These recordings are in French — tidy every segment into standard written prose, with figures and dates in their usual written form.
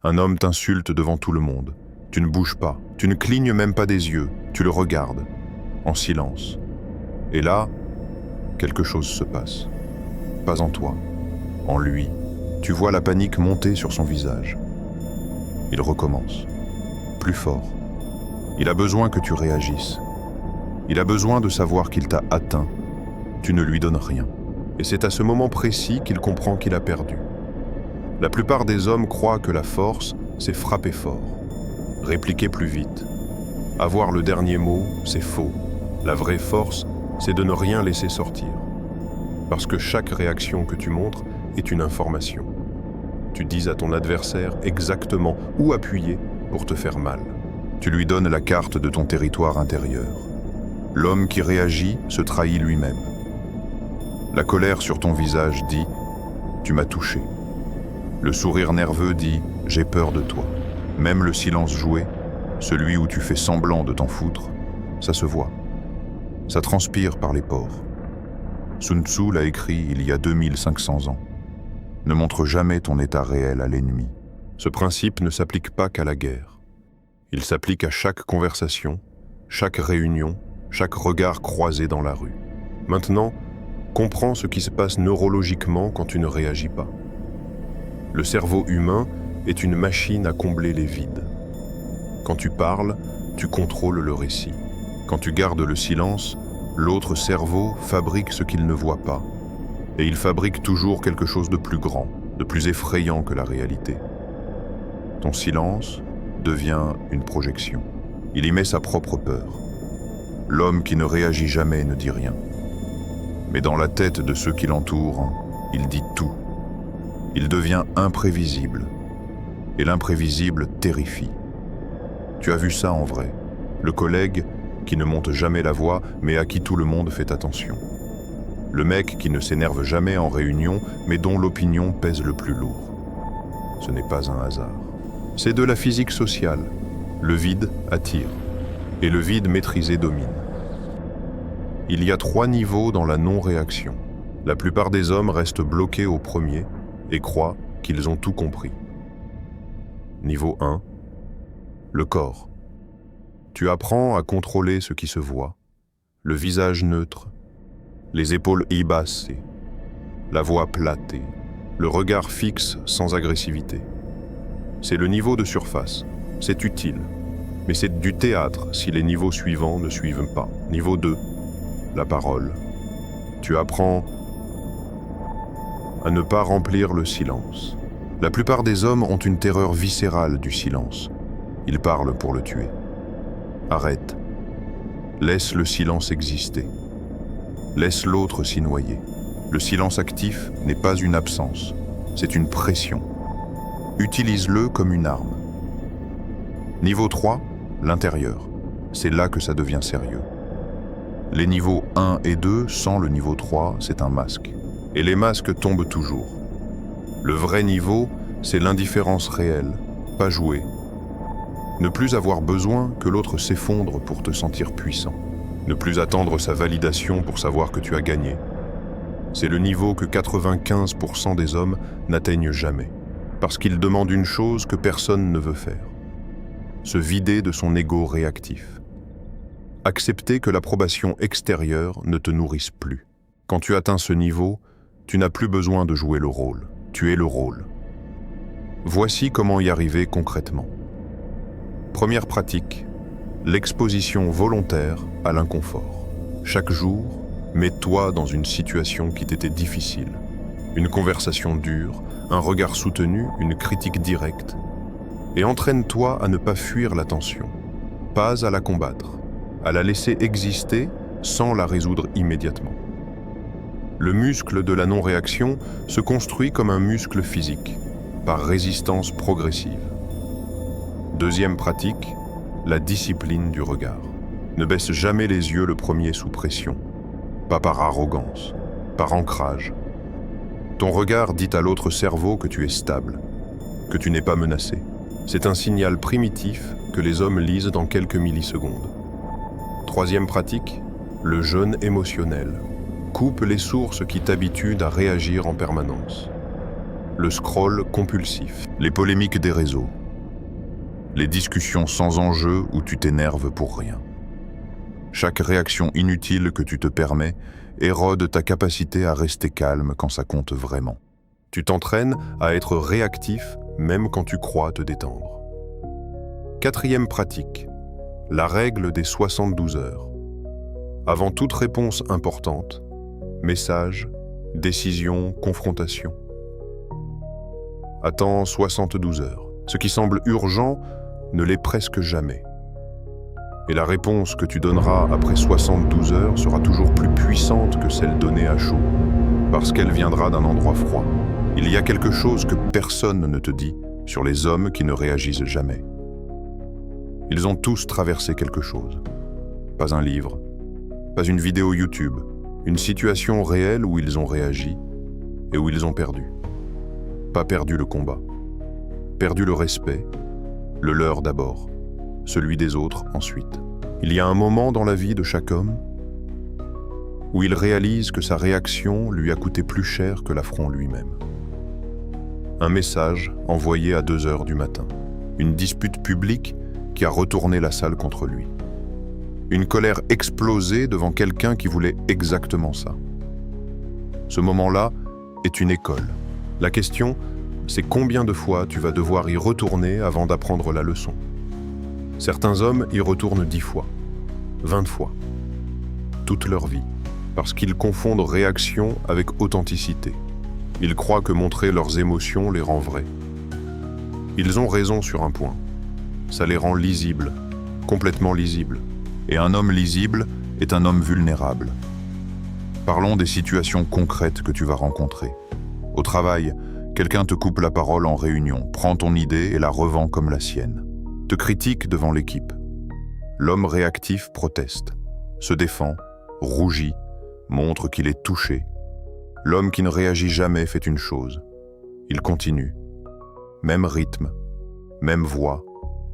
Un homme t'insulte devant tout le monde. Tu ne bouges pas, tu ne clignes même pas des yeux, tu le regardes, en silence. Et là, quelque chose se passe. Pas en toi, en lui. Tu vois la panique monter sur son visage. Il recommence, plus fort. Il a besoin que tu réagisses. Il a besoin de savoir qu'il t'a atteint. Tu ne lui donnes rien. Et c'est à ce moment précis qu'il comprend qu'il a perdu. La plupart des hommes croient que la force, c'est frapper fort, répliquer plus vite. Avoir le dernier mot, c'est faux. La vraie force, c'est de ne rien laisser sortir. Parce que chaque réaction que tu montres est une information. Tu dis à ton adversaire exactement où appuyer pour te faire mal. Tu lui donnes la carte de ton territoire intérieur. L'homme qui réagit se trahit lui-même. La colère sur ton visage dit « Tu m'as touché ». Le sourire nerveux dit « J'ai peur de toi ». Même le silence joué, celui où tu fais semblant de t'en foutre, ça se voit. Ça transpire par les pores. Sun Tzu l'a écrit il y a 2500 ans. Ne montre jamais ton état réel à l'ennemi. Ce principe ne s'applique pas qu'à la guerre. Il s'applique à chaque conversation, chaque réunion, chaque regard croisé dans la rue. Maintenant, comprends ce qui se passe neurologiquement quand tu ne réagis pas. Le cerveau humain est une machine à combler les vides. Quand tu parles, tu contrôles le récit. Quand tu gardes le silence, l'autre cerveau fabrique ce qu'il ne voit pas. Et il fabrique toujours quelque chose de plus grand, de plus effrayant que la réalité. Ton silence devient une projection. Il y met sa propre peur. L'homme qui ne réagit jamais ne dit rien. Mais dans la tête de ceux qui l'entourent, il dit tout. Il devient imprévisible. Et l'imprévisible terrifie. Tu as vu ça en vrai. Le collègue qui ne monte jamais la voix, mais à qui tout le monde fait attention. Le mec qui ne s'énerve jamais en réunion, mais dont l'opinion pèse le plus lourd. Ce n'est pas un hasard. C'est de la physique sociale. Le vide attire. Et le vide maîtrisé domine. Il y a 3 niveaux dans la non-réaction. La plupart des hommes restent bloqués au premier et croient qu'ils ont tout compris. Niveau 1. Le corps. Tu apprends à contrôler ce qui se voit, le visage neutre, les épaules ébassées, la voix platée, le regard fixe sans agressivité. C'est le niveau de surface, c'est utile, mais c'est du théâtre si les niveaux suivants ne suivent pas. Niveau 2. La parole. Tu apprends à ne pas remplir le silence. La plupart des hommes ont une terreur viscérale du silence. Ils parlent pour le tuer. Arrête. Laisse le silence exister. Laisse l'autre s'y noyer. Le silence actif n'est pas une absence, c'est une pression. Utilise-le comme une arme. Niveau 3, l'intérieur. C'est là que ça devient sérieux. Les niveaux 1 et 2 sans le niveau 3, c'est un masque. Et les masques tombent toujours. Le vrai niveau, c'est l'indifférence réelle, pas jouée. Ne plus avoir besoin que l'autre s'effondre pour te sentir puissant. Ne plus attendre sa validation pour savoir que tu as gagné. C'est le niveau que 95% des hommes n'atteignent jamais. Parce qu'ils demandent une chose que personne ne veut faire. Se vider de son ego réactif. Accepter que l'approbation extérieure ne te nourrisse plus. Quand tu atteins ce niveau, tu n'as plus besoin de jouer le rôle. Tu es le rôle. Voici comment y arriver concrètement. Première pratique, l'exposition volontaire à l'inconfort. Chaque jour, mets-toi dans une situation qui t'était difficile. Une conversation dure, un regard soutenu, une critique directe. Et entraîne-toi à ne pas fuir la tension, pas à la combattre, à la laisser exister sans la résoudre immédiatement. Le muscle de la non-réaction se construit comme un muscle physique, par résistance progressive. Deuxième pratique, la discipline du regard. Ne baisse jamais les yeux le premier sous pression, pas par arrogance, par ancrage. Ton regard dit à l'autre cerveau que tu es stable, que tu n'es pas menacé. C'est un signal primitif que les hommes lisent dans quelques millisecondes. Troisième pratique, le jeûne émotionnel. Coupe les sources qui t'habituent à réagir en permanence. le scroll compulsif, les polémiques des réseaux, les discussions sans enjeu où tu t'énerves pour rien. Chaque réaction inutile que tu te permets érode ta capacité à rester calme quand ça compte vraiment. Tu t'entraînes à être réactif même quand tu crois te détendre. Quatrième pratique, la règle des 72 heures. Avant toute réponse importante, message, décision, confrontation. Attends 72 heures. Ce qui semble urgent ne l'est presque jamais. Et la réponse que tu donneras après 72 heures sera toujours plus puissante que celle donnée à chaud, parce qu'elle viendra d'un endroit froid. Il y a quelque chose que personne ne te dit sur les hommes qui ne réagissent jamais. Ils ont tous traversé quelque chose. Pas un livre, pas une vidéo YouTube, une situation réelle où ils ont réagi et où ils ont perdu. Pas perdu le combat, perdu le respect, le leur d'abord, celui des autres ensuite. Il y a un moment dans la vie de chaque homme où il réalise que sa réaction lui a coûté plus cher que l'affront lui-même. Un message envoyé à 2 heures du matin, une dispute publique qui a retourné la salle contre lui. Une colère explosée devant quelqu'un qui voulait exactement ça. Ce moment-là est une école. La question, c'est combien de fois tu vas devoir y retourner avant d'apprendre la leçon. Certains hommes y retournent 10 fois, 20 fois, toute leur vie, parce qu'ils confondent réaction avec authenticité. Ils croient que montrer leurs émotions les rend vrais. Ils ont raison sur un point. Ça les rend lisibles, complètement lisibles. Et un homme lisible est un homme vulnérable. Parlons des situations concrètes que tu vas rencontrer. Au travail, quelqu'un te coupe la parole en réunion, prend ton idée et la revend comme la sienne. Te critique devant l'équipe. L'homme réactif proteste, se défend, rougit, montre qu'il est touché. L'homme qui ne réagit jamais fait une chose. Il continue. Même rythme, même voix,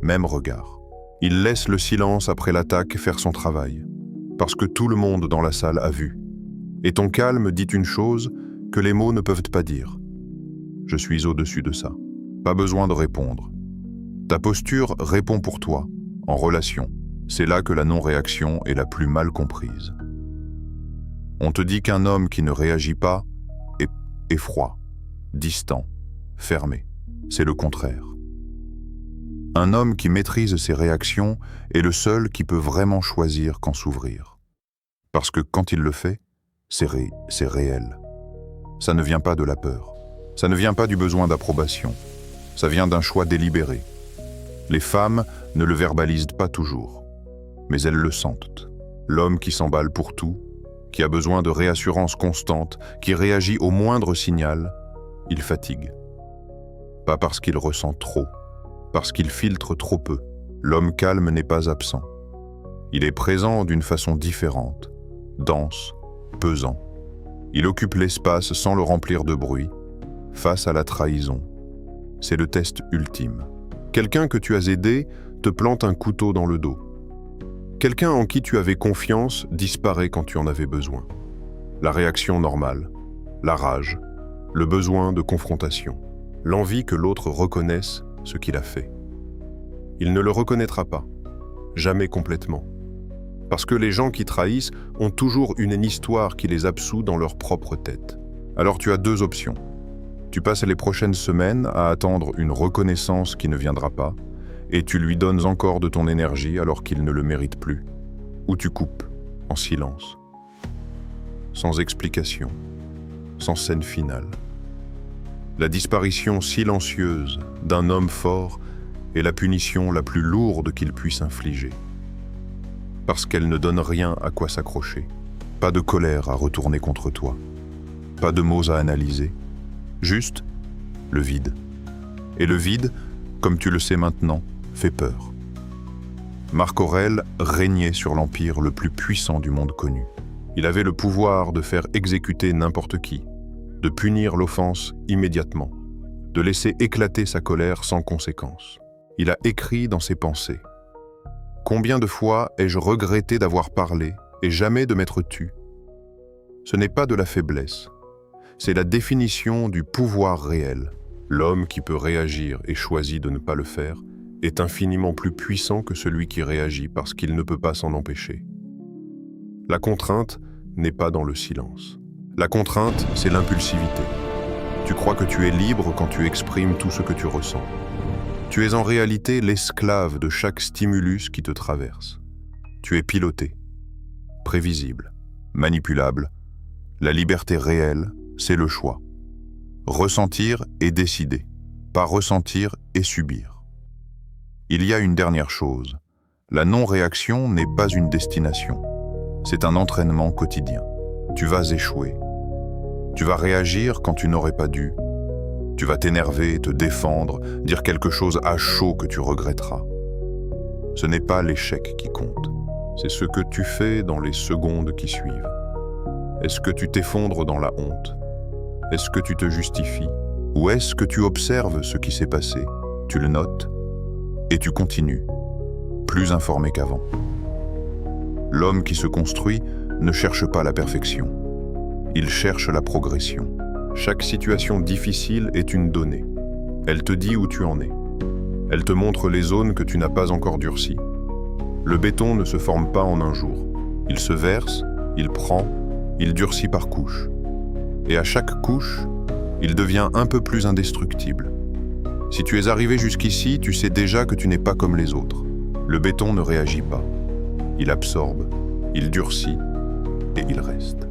même regard. Il laisse le silence après l'attaque faire son travail, parce que tout le monde dans la salle a vu. Et ton calme dit une chose que les mots ne peuvent pas dire. Je suis au-dessus de ça. Pas besoin de répondre. Ta posture répond pour toi, en relation. C'est là que la non-réaction est la plus mal comprise. On te dit qu'un homme qui ne réagit pas est froid, distant, fermé. C'est le contraire. Un homme qui maîtrise ses réactions est le seul qui peut vraiment choisir quand s'ouvrir. Parce que quand il le fait, c'est réel. Ça ne vient pas de la peur. Ça ne vient pas du besoin d'approbation. Ça vient d'un choix délibéré. Les femmes ne le verbalisent pas toujours, mais elles le sentent. L'homme qui s'emballe pour tout, qui a besoin de réassurance constante, qui réagit au moindre signal, il fatigue. Pas parce qu'il ressent trop, parce qu'il filtre trop peu. L'homme calme n'est pas absent. Il est présent d'une façon différente, dense, pesant. Il occupe l'espace sans le remplir de bruit, face à la trahison. C'est le test ultime. Quelqu'un que tu as aidé te plante un couteau dans le dos. Quelqu'un en qui tu avais confiance disparaît quand tu en avais besoin. La réaction normale, la rage, le besoin de confrontation, l'envie que l'autre reconnaisse ce qu'il a fait. Il ne le reconnaîtra pas, jamais complètement. Parce que les gens qui trahissent ont toujours une histoire qui les absout dans leur propre tête. Alors tu as 2 options. Tu passes les prochaines semaines à attendre une reconnaissance qui ne viendra pas, et tu lui donnes encore de ton énergie alors qu'il ne le mérite plus. Ou tu coupes, en silence, sans explication, sans scène finale. La disparition silencieuse d'un homme fort est la punition la plus lourde qu'il puisse infliger. Parce qu'elle ne donne rien à quoi s'accrocher, pas de colère à retourner contre toi, pas de mots à analyser, juste le vide. Et le vide, comme tu le sais maintenant, fait peur. Marc Aurèle régnait sur l'empire le plus puissant du monde connu. Il avait le pouvoir de faire exécuter n'importe qui, de punir l'offense immédiatement, de laisser éclater sa colère sans conséquence. Il a écrit dans ses pensées : « Combien de fois ai-je regretté d'avoir parlé et jamais de m'être tu ? Ce n'est pas de la faiblesse, c'est la définition du pouvoir réel. L'homme qui peut réagir et choisit de ne pas le faire est infiniment plus puissant que celui qui réagit parce qu'il ne peut pas s'en empêcher. La contrainte n'est pas dans le silence. La contrainte, c'est l'impulsivité. Tu crois que tu es libre quand tu exprimes tout ce que tu ressens. Tu es en réalité l'esclave de chaque stimulus qui te traverse. Tu es piloté, prévisible, manipulable. La liberté réelle, c'est le choix. Ressentir et décider, pas ressentir et subir. Il y a une dernière chose. La non-réaction n'est pas une destination. C'est un entraînement quotidien. Tu vas échouer. Tu vas réagir quand tu n'aurais pas dû. Tu vas t'énerver, te défendre, dire quelque chose à chaud que tu regretteras. Ce n'est pas l'échec qui compte. C'est ce que tu fais dans les secondes qui suivent. Est-ce que tu t'effondres dans la honte? Est-ce que tu te justifies? Ou est-ce que tu observes ce qui s'est passé, tu le notes, et tu continues, plus informé qu'avant? L'homme qui se construit ne cherche pas la perfection. Il cherche la progression. Chaque situation difficile est une donnée. Elle te dit où tu en es. Elle te montre les zones que tu n'as pas encore durcies. Le béton ne se forme pas en un jour. Il se verse, il prend, il durcit par couches. Et à chaque couche, il devient un peu plus indestructible. Si tu es arrivé jusqu'ici, tu sais déjà que tu n'es pas comme les autres. Le béton ne réagit pas. Il absorbe, il durcit et il reste.